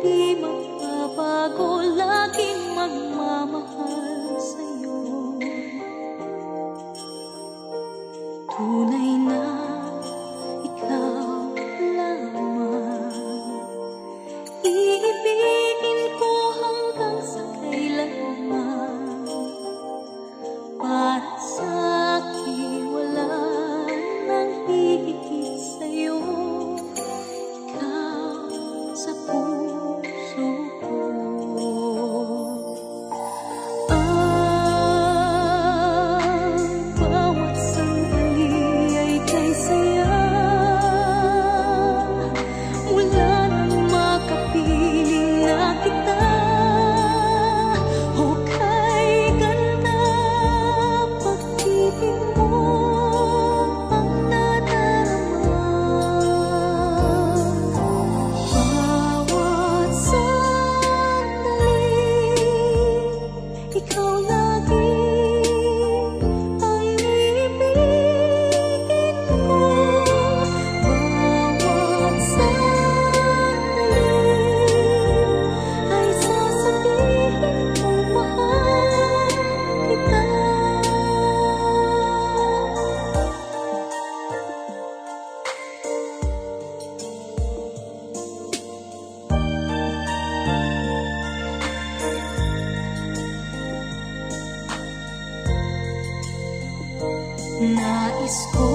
di magbabago, laging magmamahal sa'yo. Tunay na ikaw lamang, iibigin ko hanggang sa kailanman. Para sa'kin wala nang hihigit sa'yo, ikaw sa puso ko. Ang bawat sandali ay kay saya, wala nang makapiling na kita o kay ganda. Pag-ibig mo ang nadarama, bawat sandali ikaw lagi ang ibigin ko. Bawat sandali ay sasabihin kong mahal kita. Nais ko